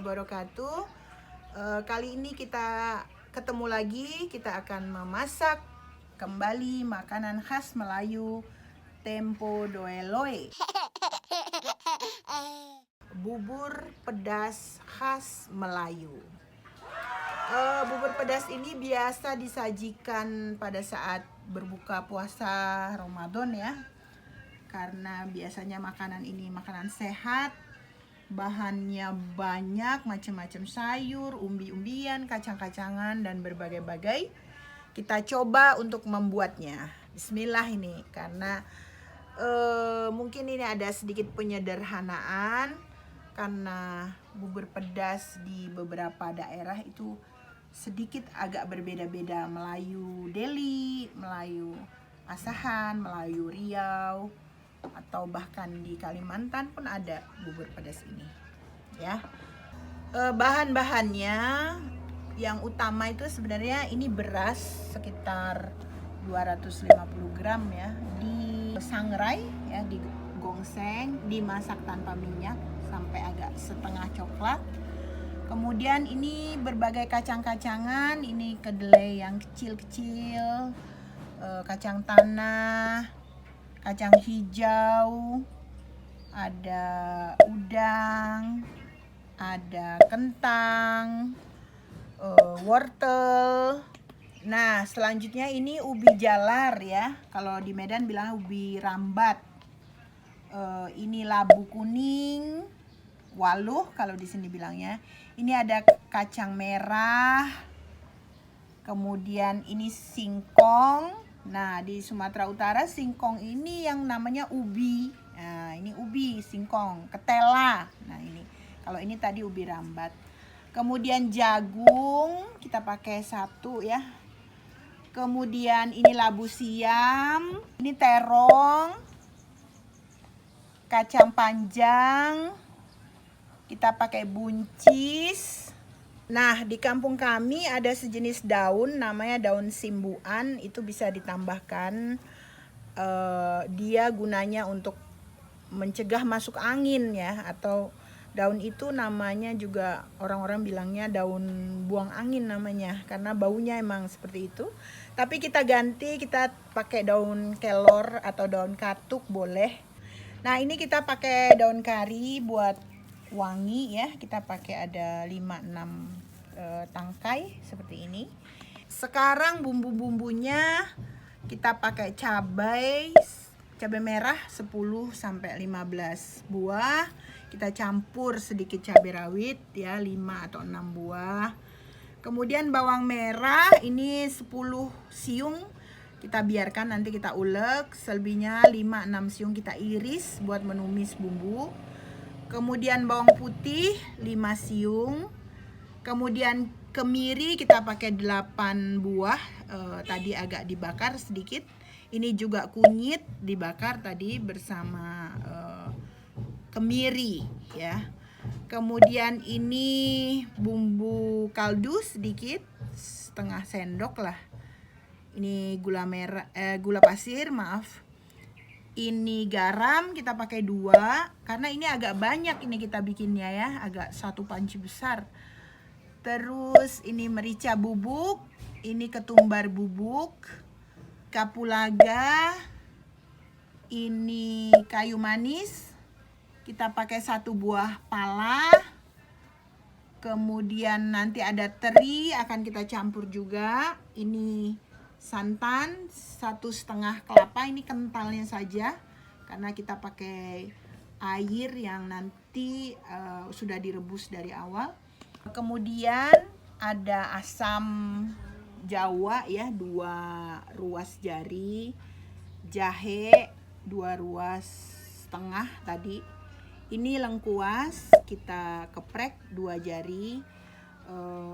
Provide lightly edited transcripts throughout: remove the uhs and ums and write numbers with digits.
wabarakatuh. Kali ini kita ketemu lagi, kita akan memasak kembali makanan khas Melayu, tempo doeloe. Bubur pedas khas Melayu. Bubur pedas ini biasa disajikan pada saat berbuka puasa Ramadan ya. Karena biasanya makanan ini makanan sehat, bahannya banyak, macam-macam sayur, umbi-umbian, kacang-kacangan, dan berbagai-bagai. Kita coba untuk membuatnya. Bismillah ini, karena mungkin ini ada sedikit penyederhanaan, karena bubur pedas di beberapa daerah itu sedikit agak berbeda-beda. Melayu Deli, Melayu Asahan, Melayu Riau, atau bahkan di Kalimantan pun ada bubur pedas ini ya. Bahan-bahannya yang utama itu sebenarnya ini beras sekitar 250 gram ya, disangrai ya, digongseng, dimasak tanpa minyak sampai agak setengah coklat. Kemudian ini berbagai kacang-kacangan, ini kedelai yang kecil-kecil, kacang tanah, kacang hijau, ada udang, ada kentang, wortel. Nah, selanjutnya ini ubi jalar ya. Kalau di Medan bilang ubi rambat. Ini labu kuning, waluh kalau di sini bilangnya. Ini ada kacang merah. Kemudian ini singkong. Nah, di Sumatera Utara singkong ini yang namanya ubi. Nah, ini ubi, singkong, ketela. Nah, ini. Kalau ini tadi ubi rambat. Kemudian jagung, kita pakai 1 ya. Kemudian ini labu siam, ini terong, kacang panjang, kita pakai buncis. Nah, di kampung kami ada sejenis daun namanya daun simbuan, itu bisa ditambahkan. Dia gunanya untuk mencegah masuk angin ya, atau daun itu namanya juga orang-orang bilangnya daun buang angin namanya, karena baunya emang seperti itu. Tapi kita ganti, kita pakai daun kelor atau daun katuk boleh. Nah, ini kita pakai daun kari buat wangi ya. Kita pakai ada 5-6 tangkai seperti ini. Sekarang bumbu-bumbunya kita pakai cabai merah 10-15 buah. Kita campur sedikit cabai rawit ya, 5 atau 6 buah. Kemudian bawang merah ini 10 siung. Kita biarkan, nanti kita ulek. Selebihnya 5-6 siung kita iris buat menumis bumbu. Kemudian bawang putih 5 siung. Kemudian kemiri kita pakai 8 buah, tadi agak dibakar sedikit. Ini juga kunyit dibakar tadi bersama kemiri ya. Kemudian ini bumbu kaldu sedikit, setengah sendok lah. Ini gula pasir, maaf. Ini garam kita pakai 2, karena ini agak banyak ini kita bikinnya ya, agak 1 panci besar. Terus ini merica bubuk, ini ketumbar bubuk, kapulaga, ini kayu manis, kita pakai 1 buah pala. Kemudian nanti ada teri akan kita campur juga. Ini santan 1,5 kelapa, ini kentalnya saja karena kita pakai air yang nanti sudah direbus dari awal. Kemudian ada asam jawa ya, 2 ruas jari, jahe 2 ruas setengah tadi. Ini lengkuas kita keprek 2 jari.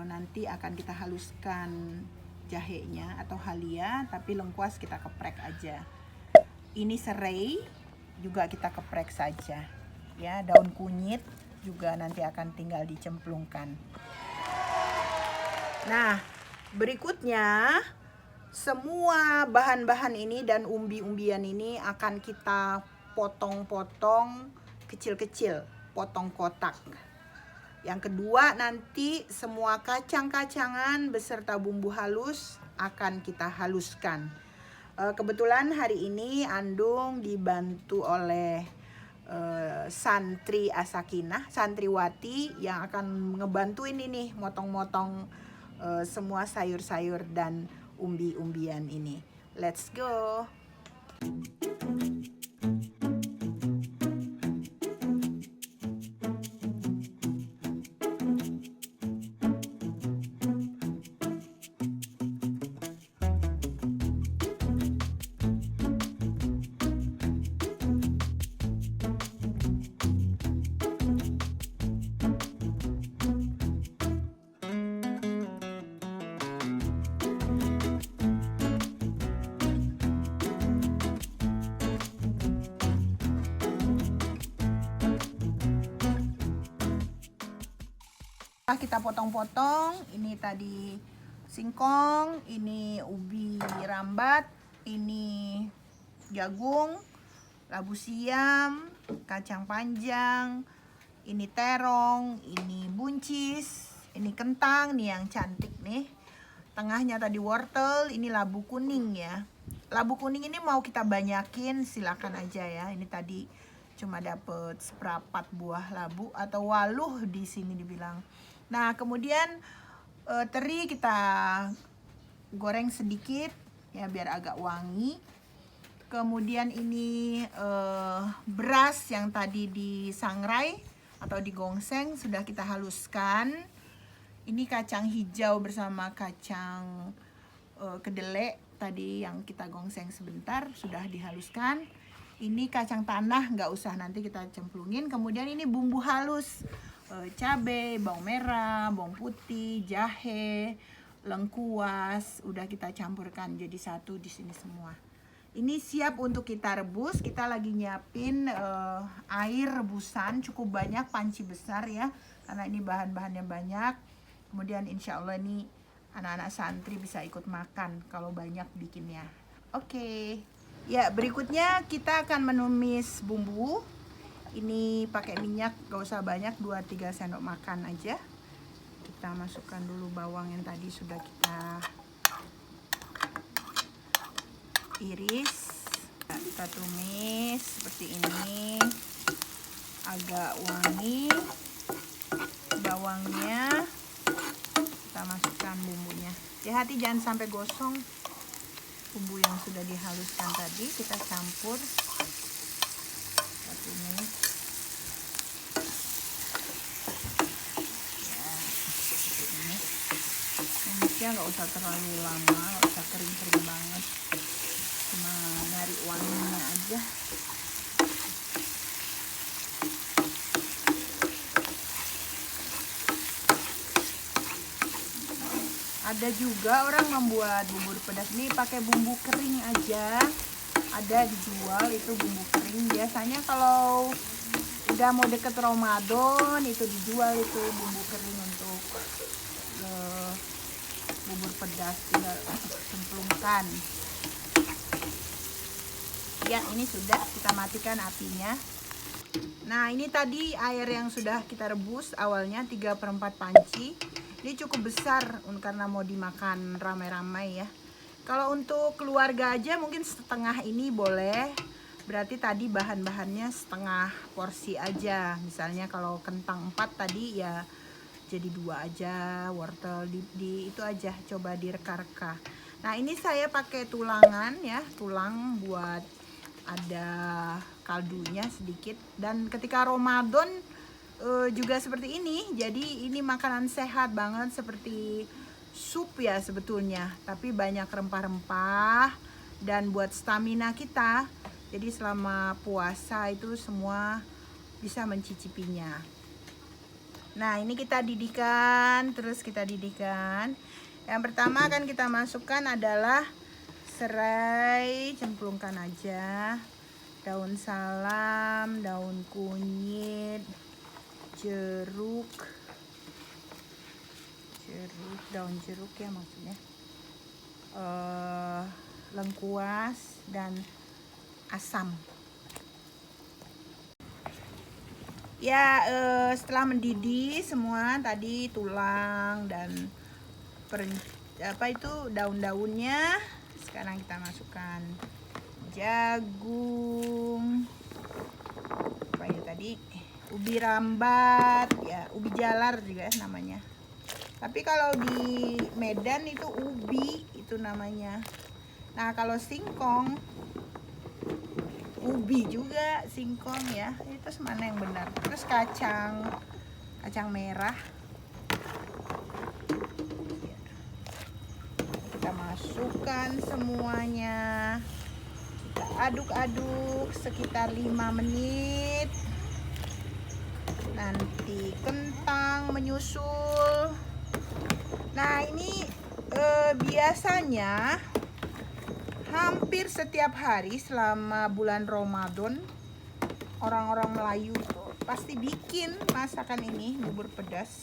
Nanti akan kita haluskan jahenya atau halia, tapi lengkuas kita keprek aja. Ini serai juga kita keprek saja ya. Daun kunyit juga nanti akan tinggal dicemplungkan. Nah, berikutnya semua bahan-bahan ini dan umbi-umbian ini akan kita potong-potong kecil-kecil, potong kotak. Yang kedua, nanti semua kacang-kacangan beserta bumbu halus akan kita haluskan. Kebetulan hari ini Andung dibantu oleh santri Asakinah, santriwati yang akan ngebantuin ini motong-motong semua sayur-sayur dan umbi-umbian ini. Let's go. Kita potong-potong, ini tadi singkong, ini ubi rambat, ini jagung, labu siam, kacang panjang, ini terong, ini buncis, ini kentang nih yang cantik nih. Tengahnya tadi wortel, ini labu kuning ya. Labu kuning ini mau kita banyakin silakan aja ya. Ini tadi cuma dapet seperempat buah labu atau waluh di sini dibilang. Nah, kemudian teri kita goreng sedikit ya biar agak wangi. Kemudian ini beras yang tadi disangrai atau digongseng sudah kita haluskan. Ini kacang hijau bersama kacang kedelai tadi yang kita gongseng sebentar sudah dihaluskan. Ini kacang tanah, nggak usah, nanti kita cemplungin. Kemudian ini bumbu halus, cabai, bawang merah, bawang putih, jahe, lengkuas, udah kita campurkan jadi satu di sini semua. Ini siap untuk kita rebus. Kita lagi nyiapin air rebusan cukup banyak, panci besar ya, karena ini bahan-bahannya banyak. Kemudian insya Allah ini anak-anak santri bisa ikut makan kalau banyak bikinnya. Oke. Ya, berikutnya kita akan menumis bumbu. Ini pakai minyak, gak usah banyak, 2-3 sendok makan aja. Kita masukkan dulu bawang yang tadi sudah kita iris. Kita tumis seperti ini, agak wangi bawangnya. Kita masukkan bumbunya. Hati-hati jangan sampai gosong. Bumbu yang sudah dihaluskan tadi kita campur. Kita tumis. Tumisnya nggak usah terlalu lama, nggak usah kering-kering banget, cuma nyari wanginya aja. Ada juga orang membuat bumbu pedas ini pakai bumbu kering aja, ada dijual itu bumbu kering. Biasanya kalau udah mau deket Ramadan itu dijual itu bumbu kering untuk bubur pedas, tinggal cemplungkan. Ya, ini sudah, kita matikan apinya. Nah, ini tadi air yang sudah kita rebus awalnya 3/4 panci. Ini cukup besar karena mau dimakan ramai-ramai ya. Kalau untuk keluarga aja mungkin setengah ini boleh. Berarti tadi bahan-bahannya setengah porsi aja. Misalnya kalau kentang 4 tadi ya jadi 2 aja, wortel di itu aja, coba direka-reka. Nah, ini saya pakai tulangan ya, tulang buat ada kaldunya sedikit. Dan ketika Ramadan juga seperti ini, jadi ini makanan sehat banget, seperti sup ya sebetulnya, tapi banyak rempah-rempah dan buat stamina kita. Jadi selama puasa itu semua bisa mencicipinya. Nah, ini kita didihkan, terus kita didihkan. Yang pertama akan kita masukkan adalah serai, cemplungkan aja. Daun salam, daun kunyit, jeruk, daun jeruk ya maksudnya, lengkuas dan asam. Ya, setelah mendidih semua tadi tulang dan daun-daunnya, sekarang kita masukkan jagung, apa itu tadi, ubi rambat, ya ubi jalar juga namanya. Tapi kalau di Medan itu ubi itu namanya. Nah kalau singkong, ubi juga singkong ya. Itu mana yang benar? Terus kacang merah. Kita masukkan semuanya. Kita aduk-aduk sekitar 5 menit. Nanti kentang menyusul. Nah ini biasanya hampir setiap hari selama bulan Ramadan orang-orang Melayu pasti bikin masakan ini, bubur pedas.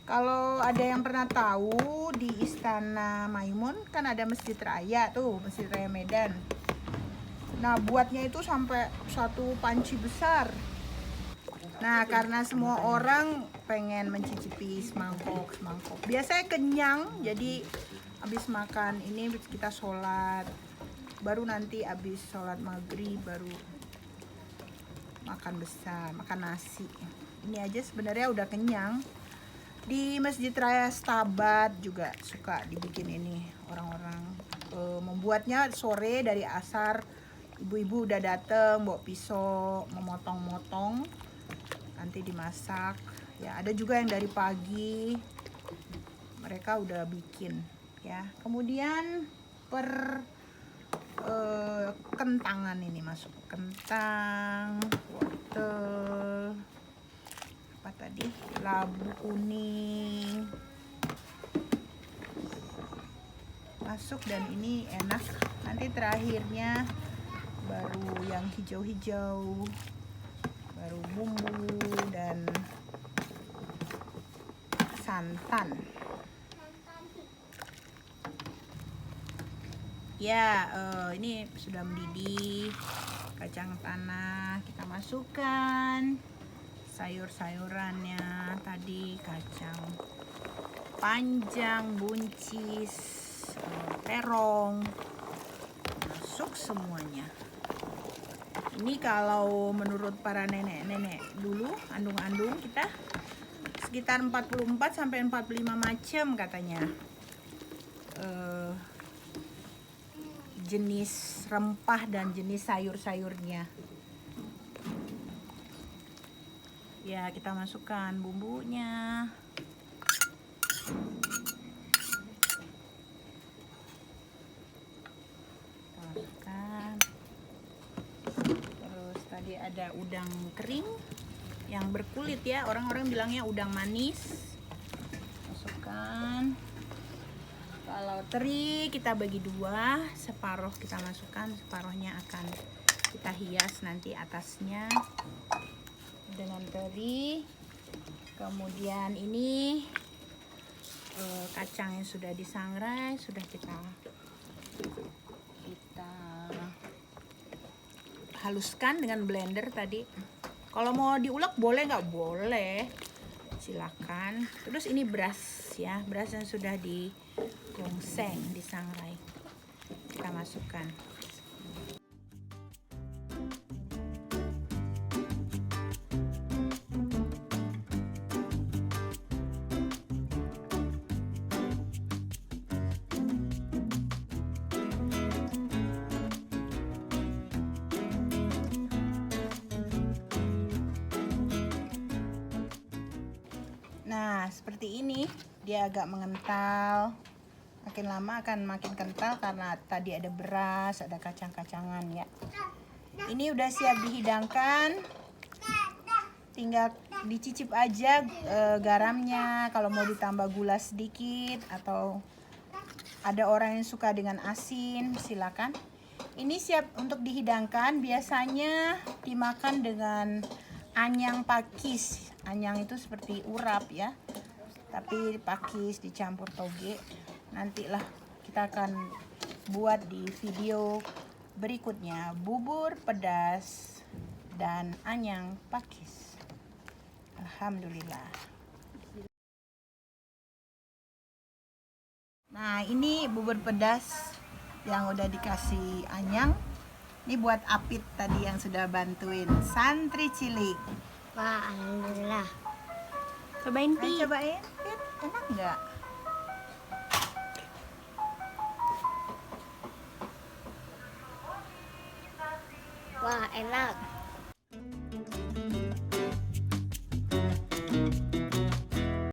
Kalau ada yang pernah tahu, di Istana Maimun kan ada Masjid Raya tuh, Masjid Raya Medan. Nah buatnya itu sampai satu panci besar. Nah karena semua orang pengen mencicipi semangkok. Biasanya kenyang, jadi habis makan ini kita sholat, baru nanti habis sholat maghrib baru makan besar, makan nasi. Ini aja sebenarnya udah kenyang. Di Masjid Raya Stabat juga suka dibikin ini orang-orang, membuatnya sore dari asar. Ibu-ibu udah dateng bawa pisau memotong-motong, nanti dimasak. Ya ada juga yang dari pagi mereka udah bikin ya. Kemudian kentangan ini masuk, kentang, wortel, apa tadi, labu kuning masuk, dan ini enak. Nanti terakhirnya baru yang hijau-hijau, baru bumbu dan santan. Ya, ini sudah mendidih kacang tanah. Kita masukkan sayur-sayurannya tadi, kacang panjang, buncis, terong, masuk semuanya. Ini kalau menurut para nenek-nenek dulu, andung-andung kita, sekitar 44 sampai 45 macam katanya jenis rempah dan jenis sayur-sayurnya. Ya, kita masukkan bumbunya. Kita masukkan. Terus tadi ada udang kering yang berkulit ya, orang-orang bilangnya udang manis. Masukkan. Kalau teri kita bagi dua, separuh kita masukkan, separuhnya akan kita hias nanti atasnya dengan teri. Kemudian ini kacang yang sudah disangrai, sudah kita haluskan dengan blender tadi. Kalau mau diulek boleh nggak? Boleh, silakan. Terus ini beras ya, beras yang sudah digongseng, disangrai, kita masukkan. Nah, seperti ini, dia agak mengental. Makin lama akan makin kental karena tadi ada beras, ada kacang-kacangan ya. Ini udah siap dihidangkan. Tinggal dicicip aja garamnya. Kalau mau ditambah gula sedikit atau ada orang yang suka dengan asin, silakan. Ini siap untuk dihidangkan. Biasanya dimakan dengan anyang pakis. Anyang itu seperti urap ya, tapi pakis dicampur toge. Nantilah kita akan buat di video berikutnya, bubur pedas dan anyang pakis. Alhamdulillah. Nah, ini bubur pedas yang udah dikasih anyang. Ini buat Apit tadi yang sudah bantuin santri cilik. Wah, alhamdulillah. Cobain, Pi. Ayo cobain, Pit. Enak nggak? Wah, enak.